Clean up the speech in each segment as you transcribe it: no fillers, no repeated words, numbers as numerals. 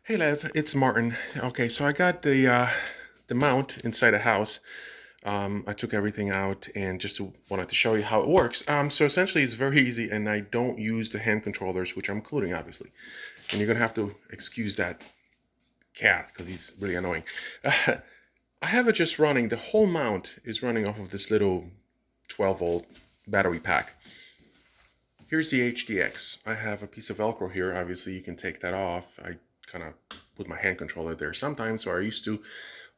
Hey Lev, it's Martin. Okay, so I got the mount inside a house. I took everything out and wanted to show you how it works. So essentially, it's very easy, and I don't use the hand controllers, which I'm including, obviously. And you're gonna have to excuse that cat because he's really annoying. I have it just running. The whole mount is running off of this little 12-volt battery pack. Here's the HDX. I have a piece of Velcro here. Obviously, you can take that off. I kind of put my hand controller there sometimes, or I used to,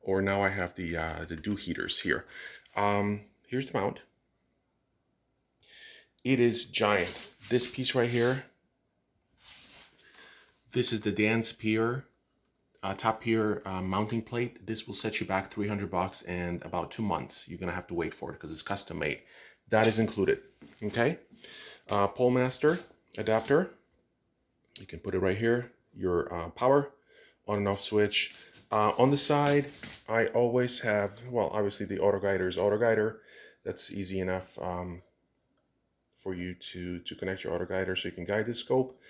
or now I have the dew heaters here. Here's the mount. It is giant. This piece right here, this is the Dan Spear top pier mounting plate. This will set you back $300 and about 2 months. You're gonna have to wait for it because it's custom made. That is included. Okay. Pole master adapter. You can put it right here. Your power on and off switch. On the side, I always have, well, obviously the auto guider. That's easy enough for you to connect your auto guider so you can guide the scope.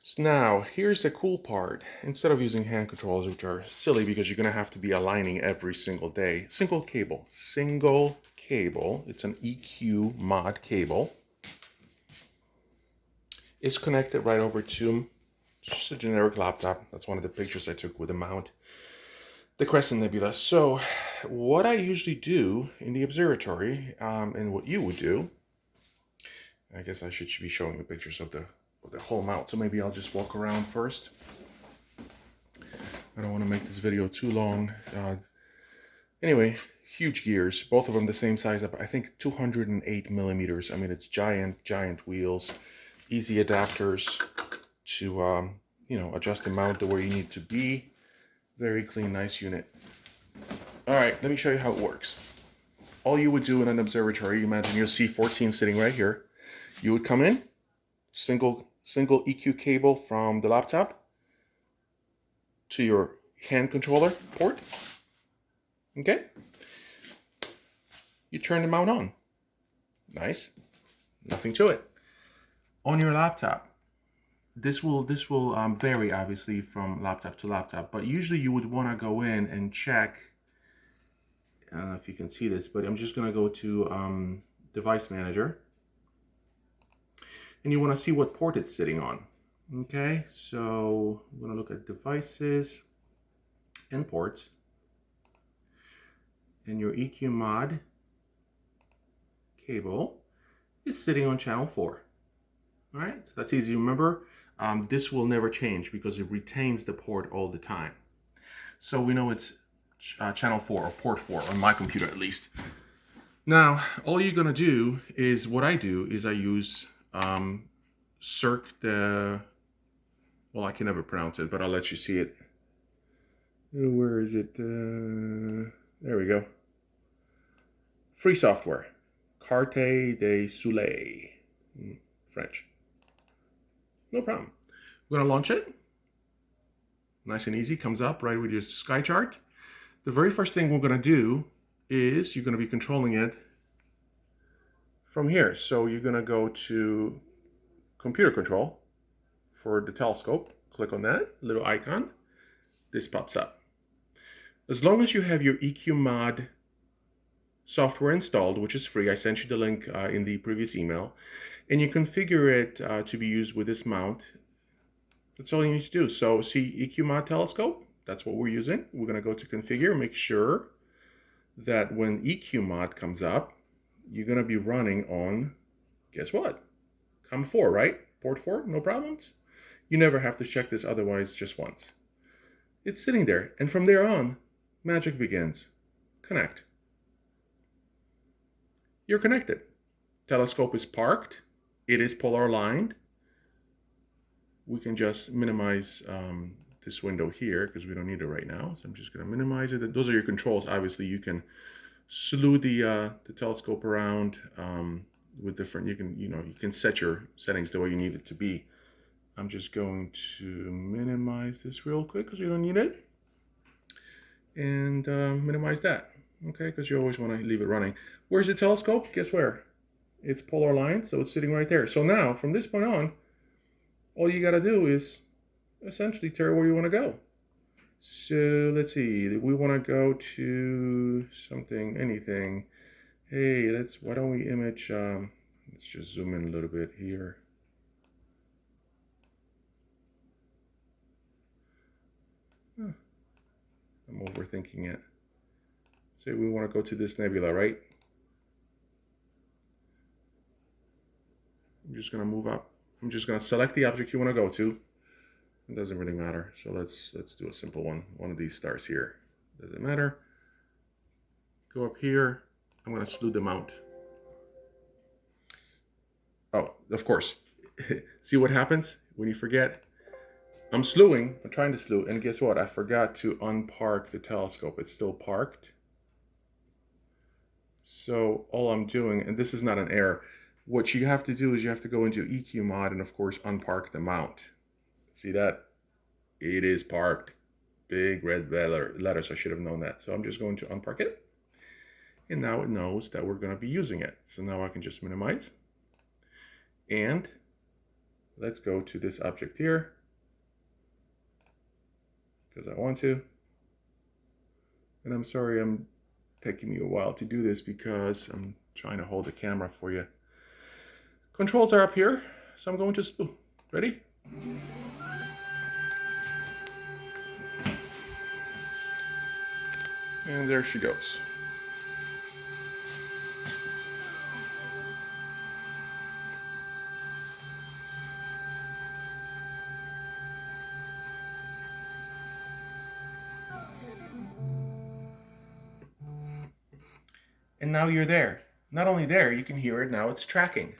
So now, here's the cool part. Instead of using hand controls, which are silly because you're going to have to be aligning every single day, single cable. It's an EQ mod cable. It's connected right over to just a generic laptop. That's one of the pictures I took with the mount. The Crescent Nebula. So what I usually do in the observatory, and what you would do, I guess I should be showing the pictures of the whole mount. So maybe I'll just walk around first. I don't want to make this video too long. Anyway, huge gears, both of them the same size, I think 208 millimeters. I mean, it's giant wheels, easy adapters to, adjust the mount to where you need to be. Very clean, nice unit. All right, let me show you how it works. All you would do in an observatory, imagine your C14 sitting right here. You would come in, single EQ cable from the laptop to your hand controller port. Okay. You turn the mount on. Nice. Nothing to it. On your laptop, this will vary obviously from laptop to laptop, but usually you would want to go in and check. I don't know if you can see this, but I'm just going to go to device manager, and you want to see what port it's sitting on. Okay, so I'm going to look at devices and ports, and your EQ mod cable is sitting on channel 4. All right, so that's easy to remember. This will never change because it retains the port all the time. So we know it's channel 4 or port 4 on my computer at least. Now, all you're gonna do is, what I do is I use Circ well, I can never pronounce it, but I'll let you see it. Where is it? There we go. Free software. Carte de Soleil. French. No problem. We're going to launch it. Nice and easy. Comes up right with your sky chart. The very first thing we're going to do is you're going to be controlling it from here. So you're going to go to computer control for the telescope. Click on that little icon. This pops up. As long as you have your EQ mod software installed, which is free, I sent you the link in the previous email, and you configure it to be used with this mount, that's all you need to do. So see EQ mod telescope, that's what we're using. We're going to go to configure, make sure that when EQ mod comes up, you're going to be running on, guess what? COM4, right? Port 4, no problems. You never have to check this otherwise, just once. It's sitting there, and from there on, magic begins. Connect. You're connected. Telescope is parked. It is polar aligned. We can just minimize this window here because we don't need it right now. So I'm just going to minimize it. Those are your controls. Obviously, you can slew the telescope around with different. You can set your settings the way you need it to be. I'm just going to minimize this real quick because you don't need it, and minimize that. Okay, because you always want to leave it running. Where's the telescope? Guess where? It's polar aligned, so it's sitting right there. So now, from this point on, all you got to do is essentially tell you where you want to go. So let's see, we want to go to something, anything. Hey, why don't we image, let's just zoom in a little bit here. I'm overthinking it. Say we want to go to this nebula, right? I'm just going to move up. I'm just going to select the object you want to go to. It doesn't really matter. So let's do a simple one. One of these stars here. Doesn't matter. Go up here. I'm going to slew them out. Oh, of course. See what happens when you forget? I'm slewing. I'm trying to slew. And guess what? I forgot to unpark the telescope. It's still parked. So all I'm doing, and this is not an error, what you have to do is you have to go into EQ mod and of course unpark the mount. See that? It is parked. Big red letters. I should have known that. So I'm just going to unpark it. And now it knows that we're going to be using it. So now I can just minimize. And let's go to this object here. Because I want to. And I'm sorry I'm taking me a while to do this because I'm trying to hold the camera for you. Controls are up here. So I'm going to slew. Ready? And there she goes. And now you're there. Not only there, you can hear it now, it's tracking.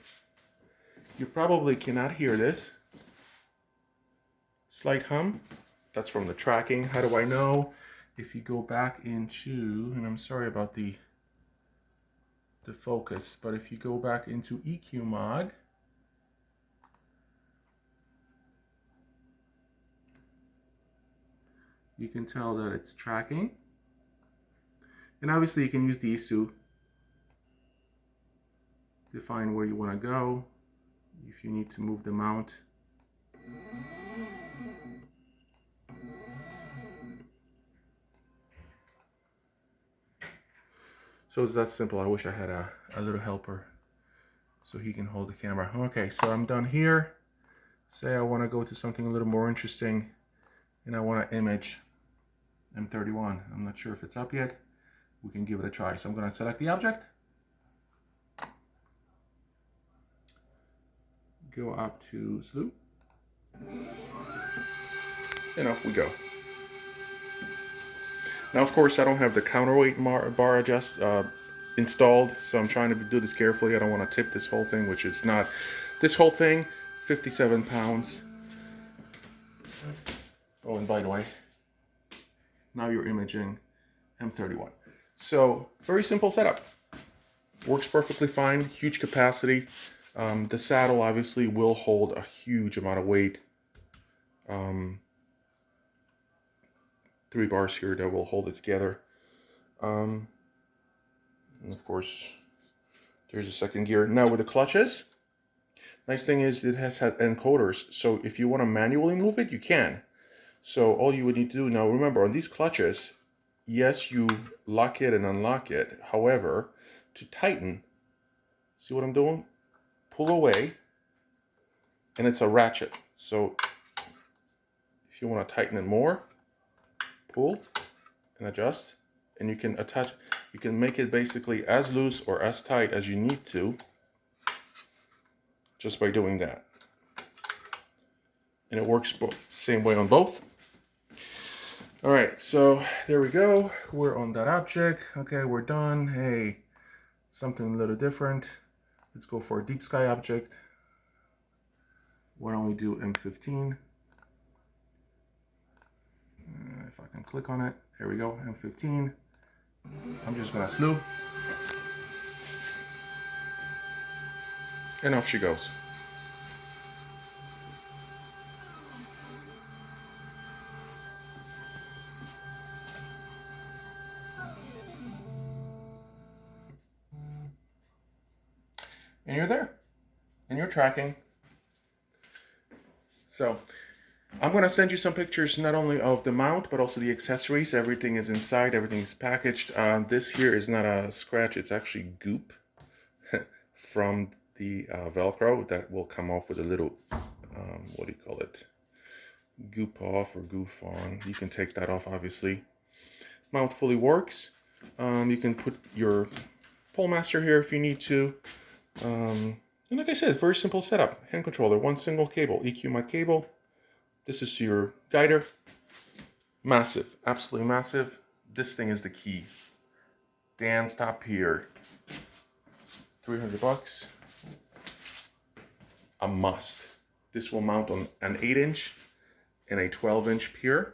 You probably cannot hear this. Slight hum. That's from the tracking. How do I know? If you go back into, and I'm sorry about the focus, but if you go back into EQ mod, you can tell that it's tracking. And obviously you can use these to define where you want to go. If you need to move the mount. So it's that simple. I wish I had a little helper so he can hold the camera. Okay, so I'm done here. Say I want to go to something a little more interesting and I want to image M31. I'm not sure if it's up yet. We can give it a try. So I'm going to select the object. Go up to slew. And off we go. Now, of course, I don't have the counterweight bar adjust installed, so I'm trying to do this carefully. I don't want to tip this whole thing, which is not. This whole thing, 57 pounds. Oh, and by the way, now you're imaging M31. So, very simple setup. Works perfectly fine, huge capacity. The saddle obviously will hold a huge amount of weight. 3 bars here that will hold it together. And of course, there's a second gear. Now with the clutches, nice thing is it has had encoders. So if you want to manually move it, you can. So all you would need to do now, remember on these clutches, yes, you lock it and unlock it. However, to tighten, see what I'm doing? Pull away, and it's a ratchet. So if you want to tighten it more, pull and adjust, and you can attach, you can make it basically as loose or as tight as you need to just by doing that. And it works both same way on both. All right, so there we go. We're on that object. Okay, we're done. Hey, something a little different. Let's go for a deep sky object. Why don't we do M15? If I can click on it, there we go, M15. I'm just gonna slew. And off she goes. And you're there. And you're tracking. So I'm going to send you some pictures not only of the mount, but also the accessories. Everything is inside, everything is packaged. This here is not a scratch, it's actually goop from the Velcro that will come off with a little, what do you call it? Goop off or goof on. You can take that off, obviously. Mount fully works. You can put your pole master here if you need to. And like I said, very simple setup. Hand controller, one single cable, EQ mod cable. This is your guider. Massive, absolutely massive. This thing is the key. Dan, stop here. 300 bucks. A must. This will mount on an 8-inch and a 12-inch pier.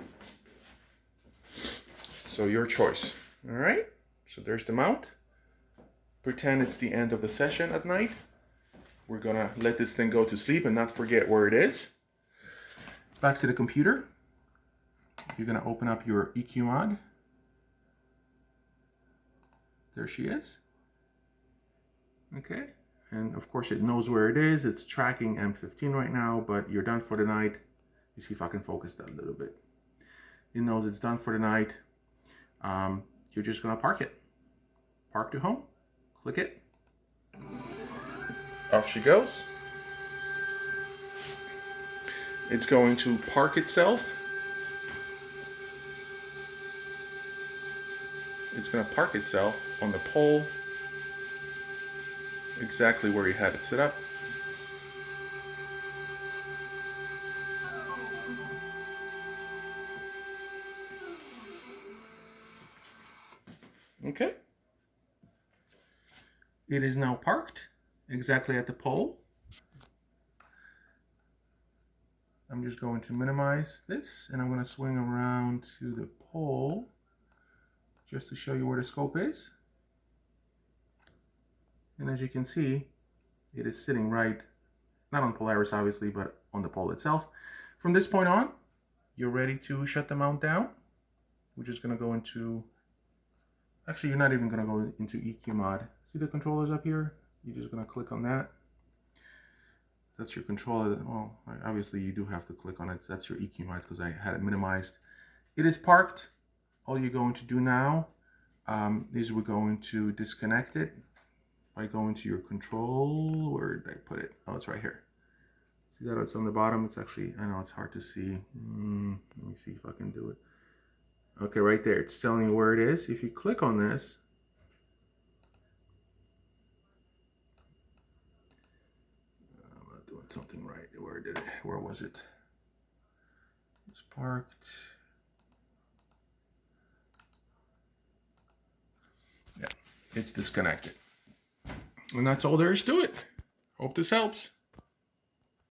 So your choice. All right. So there's the mount. Pretend it's the end of the session at night. We're gonna let this thing go to sleep and not forget where it is. Back to the computer. You're gonna open up your EQ mod. There she is. Okay, and of course it knows where it is. It's tracking M15 right now, but you're done for the night. You see if I can focus that a little bit. It knows it's done for the night. You're just gonna park it. Park to home, click it. Off she goes. It's going to park itself. It's going to park itself on the pole exactly where you had it set up. Okay. It is now parked exactly at the pole. I'm just going to minimize this and I'm going to swing around to the pole just to show you where the scope is. And as you can see, it is sitting right, not on Polaris obviously, but on the pole itself. From this point on, you're ready to shut the mount down. We're just going to go into, actually you're not even going to go into EQ mod. See the controllers up here? You're just going to click on that. That's your controller. Well, obviously you do have to click on it. So that's your EQ mod because I had it minimized. It is parked. All you're going to do now is we're going to disconnect it by going to your control. Where did I put it? Oh, it's right here. See that it's on the bottom? It's actually, I know it's hard to see. Let me see if I can do it. Okay, right there. It's telling you where it is. If you click on this, doing something right. Where did it? Where was it? It's parked. Yeah, it's disconnected. And that's all there is to it. Hope this helps.